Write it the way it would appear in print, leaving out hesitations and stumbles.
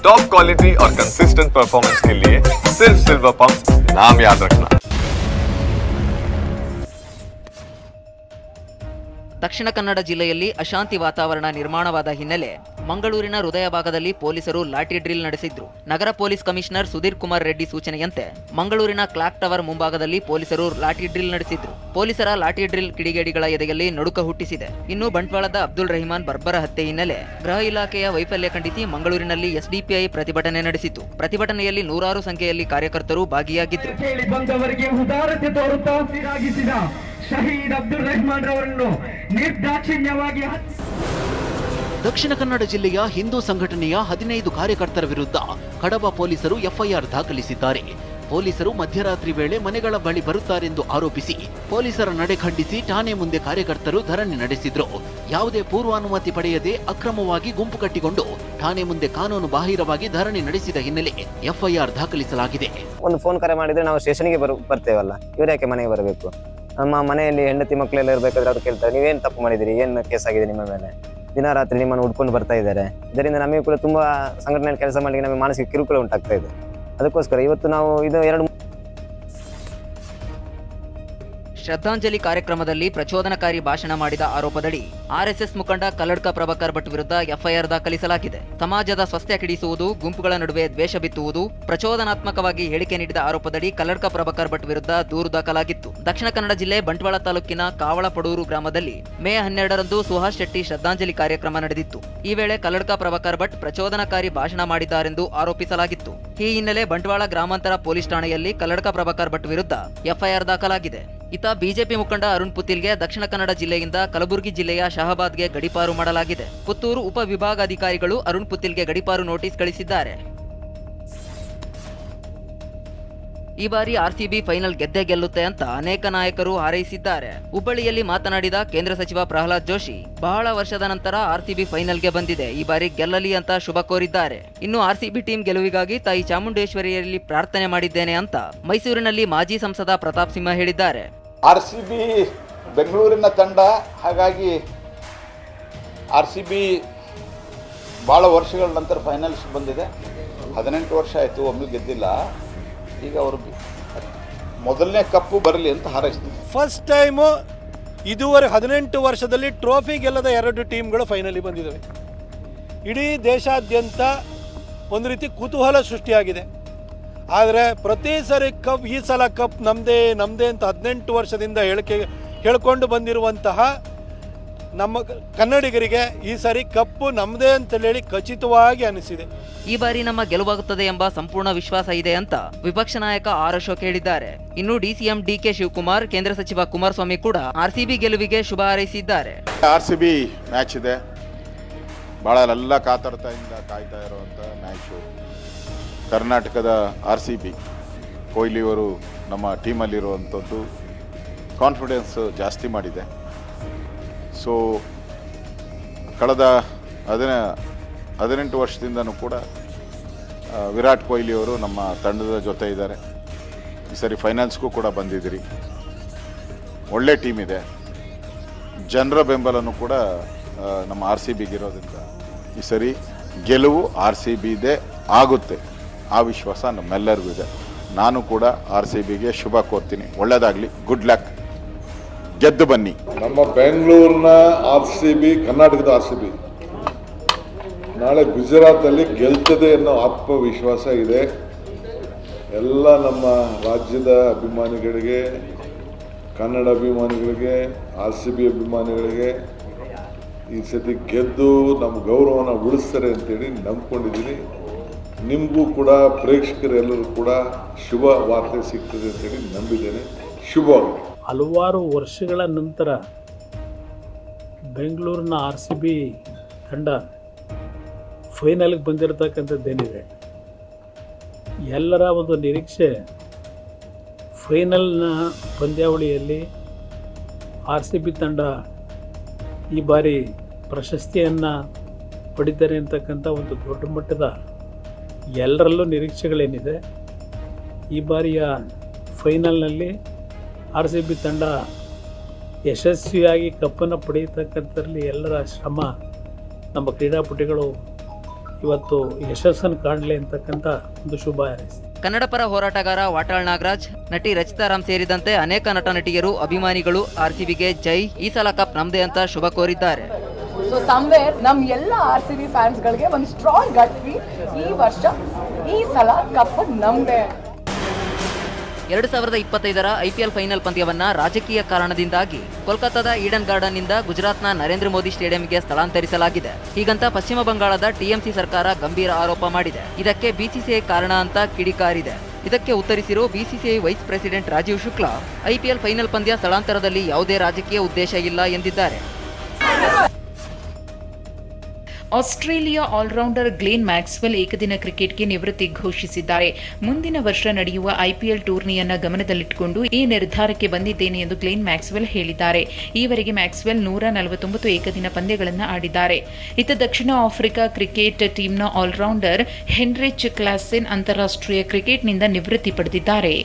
Top quality और consistent performance के लिए सिर्फ सिल्वर पंप नाम याद रखना। ದಕ್ಷಿಣ ಕನ್ನಡ ಜಿಲ್ಲೆಯಲ್ಲಿ ಅಶಾಂತಿ ವಾತಾವರಣ ನಿರ್ಮಾಣವಾದ ಹಿನ್ನೆಲೆ ಮಂಗಳೂರಿನ ಹೃದಯ ಭಾಗದಲ್ಲಿ ಪೊಲೀಸರು ಲಾಠಿ ಡ್ರಿಲ್ ನಡೆಸಿದ್ರು. ನಗರ ಪೊಲೀಸ್ ಕಮಿಷನರ್ ಸುಧೀರ್ ಕುಮಾರ್ ರೆಡ್ಡಿ ಸೂಚನೆಯಂತೆ ಮಂಗಳೂರಿನ ಕ್ಲಾಕ್ ಟವರ್ ಮುಂಭಾಗದಲ್ಲಿ ಪೊಲೀಸರು ಲಾಠಿ ಡ್ರಿಲ್ ನಡೆಸಿದ್ರು. ಪೊಲೀಸರ ಲಾಠಿ ಡ್ರಿಲ್ ಕಿಡಿಗೇಡಿಗಳ ಎದೆಯಲ್ಲಿ ನಡುಕ ಹುಟ್ಟಿಸಿದೆ. ಇನ್ನು ಬಂಟ್ವಾಳದ ಅಬ್ದುಲ್ ರಹಿಮಾನ್ ಬರ್ಬರ ಹತ್ಯೆ ಹಿನ್ನೆಲೆ ಗೃಹ ಇಲಾಖೆಯ ವೈಫಲ್ಯ ಖಂಡಿಸಿ ಮಂಗಳೂರಿನಲ್ಲಿ ಎಸ್ಡಿಪಿಐ ಪ್ರತಿಭಟನೆ ನಡೆಸಿತು. ಪ್ರತಿಭಟನೆಯಲ್ಲಿ ನೂರಾರು ಸಂಖ್ಯೆಯಲ್ಲಿ ಕಾರ್ಯಕರ್ತರು ಭಾಗಿಯಾಗಿದ್ದರು. ಶಹೀದ್ ಅಬ್ದುಲ್ ರಹಮಾನ್ ರವರನ್ನು ನಿರ್ದಾಕ್ಷಿಣ್ಯವಾಗಿ ದಕ್ಷಿಣ ಕನ್ನಡ ಜಿಲ್ಲೆಯ ಹಿಂದೂ ಸಂಘಟನೆಯ 15 ಕಾರ್ಯಕರ್ತರ ವಿರುದ್ಧ ಕಡಬ ಪೊಲೀಸರು ಎಫ್ಐಆರ್ ದಾಖಲಿಸಿದ್ದಾರೆ. ಪೊಲೀಸರು ಮಧ್ಯರಾತ್ರಿ ವೇಳೆ ಮನೆಗಳ ಬಳಿ ಬರುತ್ತಾರೆಂದು ಆರೋಪಿಸಿ ಪೊಲೀಸರ ನಡೆ ಖಂಡಿಸಿ ಠಾಣೆ ಮುಂದೆ ಕಾರ್ಯಕರ್ತರು ಧರಣಿ ನಡೆಸಿದ್ರು. ಯಾವುದೇ ಪೂರ್ವಾನುಮತಿ ಪಡೆಯದೆ ಅಕ್ರಮವಾಗಿ ಗುಂಪು ಕಟ್ಟಿಕೊಂಡು ಠಾಣೆ ಮುಂದೆ ಕಾನೂನು ಬಾಹಿರವಾಗಿ ಧರಣಿ ನಡೆಸಿದ ಹಿನ್ನೆಲೆ ಎಫ್ಐಆರ್ ದಾಖಲಿಸಲಾಗಿದೆ. ಒಂದು ಫೋನ್ ಕರೆ ಮಾಡಿದ್ರೆ ನಾವು ಸ್ಟೇಷನ್ಗೆ ಬರ್ತೇವಲ್ಲ, ಇವರು ಯಾಕೆ ಮನೆಗೆ ಬರಬೇಕು? ನಮ್ಮ ಮನೆಯಲ್ಲಿ ಹೆಂಡತಿ ಮಕ್ಕಳೆಲ್ಲ ಇರಬೇಕಾದ್ರೆ ಅವ್ರು ಕೇಳ್ತಾರೆ, ನೀವೇನು ತಪ್ಪು ಮಾಡಿದಿರಿ, ಏನು ಕೇಸ್ ಆಗಿದೆ ನಿಮ್ಮ ಮೇಲೆ, ದಿನ ರಾತ್ರಿ ನಿಮ್ಮನ್ನು ಹುಡ್ಕೊಂಡು ಬರ್ತಾ ಇದ್ದಾರೆ. ಇದರಿಂದ ನಮಗೆ ಕೂಡ ತುಂಬ ಸಂಘಟನೆಯಲ್ಲಿ ಕೆಲಸ ಮಾಡಿ ನಮಗೆ ಮಾನಸಿಕ ಕಿರುಕುಳ ಉಂಟಾಗ್ತಾ ಇದೆ. ಅದಕ್ಕೋಸ್ಕರ ಇವತ್ತು ನಾವು ಇದು ಶ್ರದ್ಧಾಂಜಲಿ ಕಾರ್ಯಕ್ರಮದಲ್ಲಿ ಪ್ರಚೋದನಕಾರಿ ಭಾಷಣ ಮಾಡಿದ ಆರೋಪದಡಿ ಆರ್ಎಸ್ಎಸ್ ಮುಖಂಡ ಕಲ್ಲಡ್ಕ ಪ್ರಭಾಕರ್ ಭಟ್ ವಿರುದ್ಧ ಎಫ್ಐಆರ್ ದಾಖಲಿಸಲಾಗಿದೆ. ಸಮಾಜದ ಸ್ವಾಸ್ಥ್ಯ ಕೆಡಿಸುವುದು, ಗುಂಪುಗಳ ನಡುವೆ ದ್ವೇಷ ಬಿತ್ತುವುದು, ಪ್ರಚೋದನಾತ್ಮಕವಾಗಿ ಹೇಳಿಕೆ ನೀಡಿದ ಆರೋಪದಡಿ ಕಲ್ಲಡ್ಕ ಪ್ರಭಾಕರ್ ಭಟ್ ವಿರುದ್ಧ ದೂರು ದಾಖಲಾಗಿತ್ತು. ದಕ್ಷಿಣ ಕನ್ನಡ ಜಿಲ್ಲೆ ಬಂಟ್ವಾಳ ತಾಲೂಕಿನ ಕಾವಳಪಡೂರು ಗ್ರಾಮದಲ್ಲಿ ಮೇ 12ರಂದು ಸುಹಾಸ್ ಶೆಟ್ಟಿ ಶ್ರದ್ಧಾಂಜಲಿ ಕಾರ್ಯಕ್ರಮ ನಡೆದಿತ್ತು. ಈ ವೇಳೆ ಕಲ್ಲಡ್ಕ ಪ್ರಭಾಕರ್ ಭಟ್ ಪ್ರಚೋದನಕಾರಿ ಭಾಷಣ ಮಾಡಿದ್ದಾರೆಂದು ಆರೋಪಿಸಲಾಗಿತ್ತು. ಈ ಹಿನ್ನೆಲೆ ಬಂಟ್ವಾಳ ಗ್ರಾಮಾಂತರ ಪೊಲೀಸ್ ಠಾಣೆಯಲ್ಲಿ ಕಲ್ಲಡ್ಕ ಪ್ರಭಾಕರ್ ಭಟ್ ವಿರುದ್ಧ ಎಫ್ಐಆರ್ ದಾಖಲಾಗಿದೆ. ಇತ ಬಿಜೆಪಿ ಮುಖಂಡ ಅರುಣ್ ಪುತಿಲ್ಗೆ ದಕ್ಷಿಣ ಕನ್ನಡ ಜಿಲ್ಲೆಯಿಂದ ಕಲಬುರಗಿ ಜಿಲ್ಲೆಯ ಶಹಬಾದ್ಗೆ ಗಡೀಪಾರು ಮಾಡಲಾಗಿದೆ. ಪುತ್ತೂರು ಉಪವಿಭಾಗಾಧಿಕಾರಿಗಳು ಅರುಣ್ ಪುತಿಲ್ಗೆ ಗಡೀಪಾರು ನೋಟಿಸ್ ಕಳಿಸಿದ್ದಾರೆ. ಈ ಬಾರಿ ಆರ್ಸಿಬಿ ಫೈನಲ್ ಗೆದ್ದೇ ಗೆಲ್ಲುತ್ತೆ ಅಂತ ಅನೇಕ ನಾಯಕರು ಹಾರೈಸಿದ್ದಾರೆ. ಹುಬ್ಬಳ್ಳಿಯಲ್ಲಿ ಮಾತನಾಡಿದ ಕೇಂದ್ರ ಸಚಿವ ಪ್ರಹ್ಲಾದ್ ಜೋಶಿ, ಬಹಳ ವರ್ಷದ ನಂತರ ಆರ್ಸಿಬಿ ಫೈನಲ್ಗೆ ಬಂದಿದೆ, ಈ ಬಾರಿ ಗೆಲ್ಲಲಿ ಅಂತ ಶುಭ ಕೋರಿದ್ದಾರೆ. ಇನ್ನು ಆರ್ಸಿಬಿ ಟೀಮ್ ಗೆಲುವಿಗಾಗಿ ತಾಯಿ ಚಾಮುಂಡೇಶ್ವರಿಯಲ್ಲಿ ಪ್ರಾರ್ಥನೆ ಮಾಡಿದ್ದೇನೆ ಅಂತ ಮೈಸೂರಿನಲ್ಲಿ ಮಾಜಿ ಸಂಸದ ಪ್ರತಾಪ್ ಸಿಂಹ ಹೇಳಿದ್ದಾರೆ. ಆರ್ಸಿಬಿ ಬೆಂಗಳೂರಿನ ತಂಡ, ಹಾಗಾಗಿ ಆರ್ಸಿಬಿ ಭಾಳ ವರ್ಷಗಳ ನಂತರ ಫೈನಲ್ಸ್ ಬಂದಿದೆ. 18 ವರ್ಷ ಆಯಿತು, ಒಮ್ಮೆ ಗೆದ್ದಿಲ್ಲ. ಈಗ ಅವರು ಮೊದಲನೇ ಕಪ್ಪು ಬರಲಿ ಅಂತ ಹಾರೈಸ್ತೀವಿ. ಫಸ್ಟ್ ಟೈಮು ಇದುವರೆಗೆ 18 ವರ್ಷದಲ್ಲಿ ಟ್ರೋಫಿ ಗೆಲ್ಲದ 2 ಟೀಮ್ಗಳು ಫೈನಲಿ ಬಂದಿದ್ದಾವೆ. ಇಡೀ ದೇಶಾದ್ಯಂತ ಒಂದು ರೀತಿ ಕುತೂಹಲ ಸೃಷ್ಟಿಯಾಗಿದೆ. ಆದರೆ ಪ್ರತಿ ಸರಿ ಕಪ್, ಈ ಸಲ ಕಪ್ ನಮ್ಮದೇ ಅಂತ 18 ವರ್ಷದಿಂದ ಹೇಳ್ಕೊಂಡು ಬಂದಿರುವಂತಹ ನಮ್ಮ ಕನ್ನಡಿಗರಿಗೆ ಈ ಸಾರಿ ಕಪ್ಪು ನಮ್ಮದೇ ಅಂತ ಹೇಳಿ ಖಚಿತವಾಗಿ ಅನಿಸಿದೆ. ಈ ಬಾರಿ ನಮ್ಮ ಗೆಲುವಾಗುತ್ತದೆ ಎಂಬ ಸಂಪೂರ್ಣ ವಿಶ್ವಾಸ ಇದೆ ಅಂತ ವಿಪಕ್ಷ ನಾಯಕ ಆರ್ ಅಶೋಕ್ ಹೇಳಿದ್ದಾರೆ. ಇನ್ನು ಡಿಸಿಎಂ ಡಿಕೆ ಶಿವಕುಮಾರ್, ಕೇಂದ್ರ ಸಚಿವ ಕುಮಾರಸ್ವಾಮಿ ಕೂಡ ಆರ್ಸಿಬಿ ಗೆಲುವಿಗೆ ಶುಭ ಹಾರೈಸಿದ್ದಾರೆ. ಆರ್ಸಿಬಿ ಮ್ಯಾಚ್ ಇದೆ, ಭಾಳ ಎಲ್ಲ ಕಾತರತೆಯಿಂದ ಕಾಯ್ತಾ ಇರುವಂಥ ಮ್ಯಾಚು. ಕರ್ನಾಟಕದ ಆರ್ಸಿಬಿ ಕೊಹ್ಲಿ ಅವರು ನಮ್ಮ ಟೀಮಲ್ಲಿರುವಂಥದ್ದು ಕಾನ್ಫಿಡೆನ್ಸ್ ಜಾಸ್ತಿ ಮಾಡಿದೆ. ಸೊ ಕಳೆದ 18 ವರ್ಷದಿಂದನೂ ಕೂಡ ವಿರಾಟ್ ಕೊಹ್ಲಿ ಅವರು ನಮ್ಮ ತಂಡದ ಜೊತೆ ಇದ್ದಾರೆ. ಈ ಸರಿ ಫೈನಲ್ಸ್ಗೂ ಕೂಡ ಬಂದಿದ್ದೀರಿ. ಒಳ್ಳೆ ಟೀಮ್ ಇದೆ, ಜನರ ಬೆಂಬಲನೂ ಕೂಡ ನಮ್ಮ RCBಗೆ ಇರೋದ್ರಿಂದ ಈ ಸರಿ ಗೆಲುವು RCBದೇ ಆಗುತ್ತೆ, ಆ ವಿಶ್ವಾಸ ನಮ್ಮೆಲ್ಲರಿಗೂ ಇದೆ. ನಾನು ಕೂಡ RCBಗೆ ಶುಭ ಕೋರ್ತೀನಿ. ಒಳ್ಳೆಯದಾಗಲಿ, ಗುಡ್ ಲಕ್, ಗೆದ್ದು ಬನ್ನಿ. ನಮ್ಮ ಬೆಂಗಳೂರಿನ RCB, ಕರ್ನಾಟಕದ RCB ನಾಳೆ ಗುಜರಾತಲ್ಲಿ ಗೆಲ್ತದೆ ಅನ್ನೋ ಆತ್ಮವಿಶ್ವಾಸ ಇದೆ. ಎಲ್ಲ ನಮ್ಮ ರಾಜ್ಯದ ಅಭಿಮಾನಿಗಳಿಗೆ, ಕನ್ನಡ ಅಭಿಮಾನಿಗಳಿಗೆ, RCB ಅಭಿಮಾನಿಗಳಿಗೆ ಈ ಸತಿ ಗೆದ್ದು ನಮ್ಮ ಗೌರವನ ಉಳಿಸ್ತಾರೆ ಅಂತೇಳಿ ನಂಬ್ಕೊಂಡಿದ್ದೀನಿ. ನಿಮಗೂ ಕೂಡ ಪ್ರೇಕ್ಷಕರೆಲ್ಲರೂ ಕೂಡ ಶುಭ ವಾರ್ತೆ ಸಿಗ್ತದೆ ಅಂತೇಳಿ ನಂಬಿದ್ದೇನೆ. ಶುಭವಾಗಲಿ. ಹಲವಾರು ವರ್ಷಗಳ ನಂತರ ಬೆಂಗಳೂರಿನ RCB ತಂಡ ಫೈನಲ್ಗೆ ಬಂದಿರತಕ್ಕಂಥದ್ದೇನಿದೆ, ಎಲ್ಲರ ಒಂದು ನಿರೀಕ್ಷೆ ಫೈನಲ್ನ ಪಂದ್ಯಾವಳಿಯಲ್ಲಿ RCB ತಂಡ ಈ ಬಾರಿ ಪ್ರಶಸ್ತಿಯನ್ನು ಪಡಿತಾರೆ ಅಂತಕ್ಕಂಥ ಒಂದು ದೊಡ್ಡ ಮಟ್ಟದ ಎಲ್ಲರಲ್ಲೂ ನಿರೀಕ್ಷೆಗಳೇನಿದೆ. ಈ ಬಾರಿಯ ಫೈನಲ್ನಲ್ಲಿ RCB ತಂಡ ಯಶಸ್ವಿಯಾಗಿ ಕಪ್ಪನ್ನು ಪಡೆಯತಕ್ಕಂಥದ್ರಲ್ಲಿ ಎಲ್ಲರ ಶ್ರಮ ನಮ್ಮ ಕ್ರೀಡಾಪಟುಗಳು ಇವತ್ತು ಯಶಸ್ಸನ್ನು ಕಾಣಲಿ ಅಂತಕ್ಕಂಥ ಒಂದು ಶುಭ ಹಾರೈಸಿ. ಕನ್ನಡ ಪರ ಹೋರಾಟಗಾರ ವಾಟಾಳ್ ನಾಗರಾಜ್, ನಟಿ ರಚಿತಾ ರಾಮ್ ಸೇರಿದಂತೆ ಅನೇಕ ನಟ ನಟಿಯರು, ಅಭಿಮಾನಿಗಳು ಆರ್ಸಿಬಿಗೆ ಜೈ, ಈ ಸಲ ಕಪ್ ನಮ್ದೇ ಅಂತ ಶುಭ ಕೋರಿದ್ದಾರೆ. ಸೊ ಸಮ್ವೇರ್ ನಮ್ಮ ಎಲ್ಲ ಆರ್ಸಿಬಿ ಫ್ಯಾನ್ಸ್ಗಳಿಗೆ ಒಂದು ಸ್ಟ್ರಾಂಗ್ ಗಟ್ ಫೀಲ್, ಈ ವರ್ಷ ಈ ಸಲ ಕಪ್ ನಮ್ದೇ. 2025ರ IPL ಫೈನಲ್ ಪಂದ್ಯವನ್ನ ರಾಜಕೀಯ ಕಾರಣದಿಂದಾಗಿ ಕೋಲ್ಕತ್ತಾದ ಈಡನ್ ಗಾರ್ಡನ್ನಿಂದ ಗುಜರಾತ್ನ ನರೇಂದ್ರ ಮೋದಿ ಸ್ಟೇಡಿಯಂಗೆ ಸ್ಥಳಾಂತರಿಸಲಾಗಿದೆ. ಹೀಗಂತ ಪಶ್ಚಿಮ ಬಂಗಾಳದ TMC ಸರ್ಕಾರ ಗಂಭೀರ ಆರೋಪ ಮಾಡಿದೆ. ಇದಕ್ಕೆ BCCI ಕಾರಣ ಅಂತ ಕಿಡಿಕಾರಿದೆ. ಇದಕ್ಕೆ ಉತ್ತರಿಸಿರುವ BCCI vice president Rajiv Shukla, IPL final ಪಂದ್ಯ ಸ್ಥಳಾಂತರದಲ್ಲಿ ಯಾವುದೇ ರಾಜಕೀಯ ಉದ್ದೇಶ ಇಲ್ಲ ಎಂದಿದ್ದಾರೆ. ಆಸ್ಟ್ರೇಲಿಯಾ ಆಲ್ರೌಂಡರ್ ಗ್ಲೇನ್ ಮ್ಯಾಕ್ಸ್ವೆಲ್ ಏಕದಿನ ಕ್ರಿಕೆಟ್ಗೆ ನಿವೃತ್ತಿ ಘೋಷಿಸಿದ್ದಾರೆ. ಮುಂದಿನ ವರ್ಷ ನಡೆಯುವ IPL ಟೂರ್ನಿಯನ್ನು ಗಮನದಲ್ಲಿಟ್ಟುಕೊಂಡು ಈ ನಿರ್ಧಾರಕ್ಕೆ ಬಂದಿದ್ದೇನೆ ಎಂದು ಗ್ಲೇನ್ ಮ್ಯಾಕ್ಸ್ವೆಲ್ ಹೇಳಿದ್ದಾರೆ. ಈವರೆಗೆ ಮ್ಯಾಕ್ಸ್ವೆಲ್ 149 ಏಕದಿನ ಪಂದ್ಯಗಳನ್ನು ಆಡಿದ್ದಾರೆ. ಇತ್ತ ದಕ್ಷಿಣ Africa cricket ಟೀಮ್ನ allrounder Heinrich Klaasen ಅಂತಾರಾಷ್ಟ್ರೀಯ ಕ್ರಿಕೆಟ್ನಿಂದ ನಿವೃತ್ತಿ ಪಡೆದಿದ್ದಾರೆ.